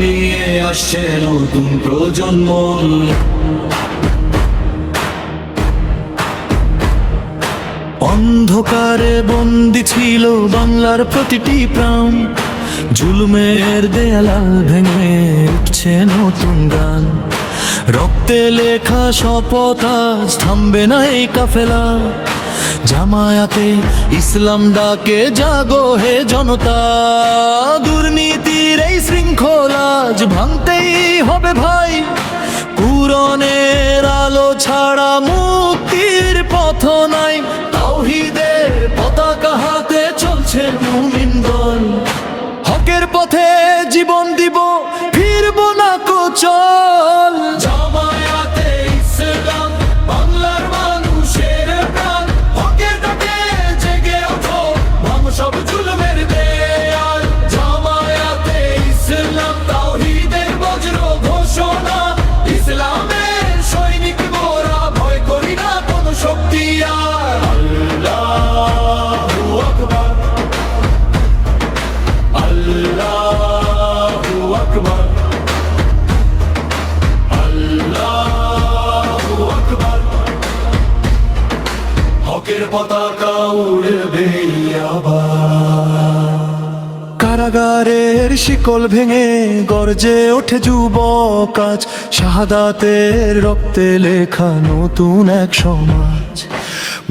নিয়ে আসছে নতুন প্রজন্ম। অন্ধকারে বন্দী ছিল বাংলার প্রতিটি প্রাণ, জুলুমের দেয়াল ভেঙে উঠছে নতুন গান। রক্তে লেখা শপথ আজ থামবে না এই কাফেলা, জামায়াতে ইসলাম ডাকে জাগো হে জনতা। দুর্নীতির এই শৃঙ্খলা আজ ভাঙতেই হবে ভাই, কুরআনের আলো ছাড়া মুক্তির পথ নাই। তাওহীদের পতাকা হাতে চলছে মুমিন দল, হকের পথে জীবন দিব ফিরবো না কোচল। জামায়াতে ইসলাম বাংলার মানুষের প্রাণ, হকের ডাকে জেগে ওঠো ভাঙো সব জুলুমের দেয়াল। জামায়াতে ইসলাম তাওহীদের বজ্র ঘোষণা, ইসলামের সৈনিক মোরা ভয় করি না কোনো শক্তি আর। আল্লাহু আকবার, আল্লাহু আকবার, আল্লাহু আকবার। হকের পতাকা উড়বে আবার। কারাগারের শিকল ভেঙে গর্জে ওঠে যুবক আজ, শাহাদাতের রক্তে লেখা নতুন এক সমাজ।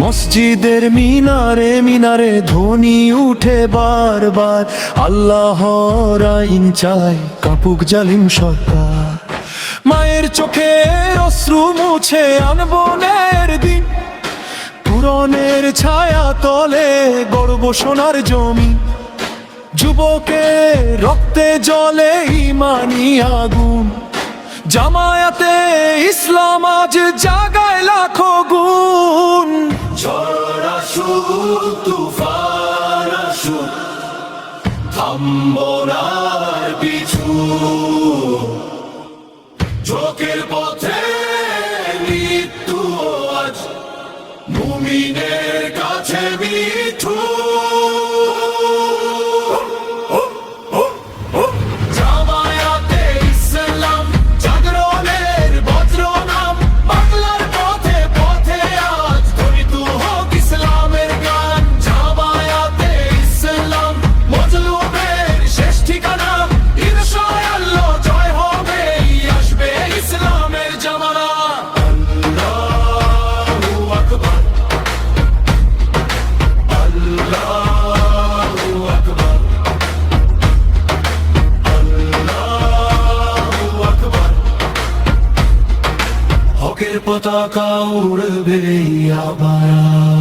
মসজিদের মিনারে মিনারে ধ্বনি উঠে বারবার, আল্লাহর আইন চাই কাপুক জালিম সরকার। মায়ের চোখে অশ্রু মুছে আনবো ন্যায়ের দিন, কুরআনের ছায়া তলে গড়ব সোনার জমি। যুবকের রক্তে জ্বলে ঈমানি আগুন, জামায়াতে ইসলাম আজ জাগায় লাখো গুণ। ঝড় আসুক তুফান আসুক থামবো না আর পিছু, ঝোঁকের পথে মৃত্যু আজ মুমিনের কাছে মিঠু। জামায়াতে ইসলাম জাগরণের বজ্র নাম, বাংলার পথে পথে আজ ধ্বনিত হোক ইসলামের গান। জামায়াতে ইসলাম মজলুমের শেষ ঠিকানা, ঈর্ষায় আল্লাহ জয় হবে, আসবে ইসলামের জামানা। আল্লাহু আকবার, আল্লাহু আকবার, আল্লাহু আকবার। হকের পতাকা উড়বে আবার।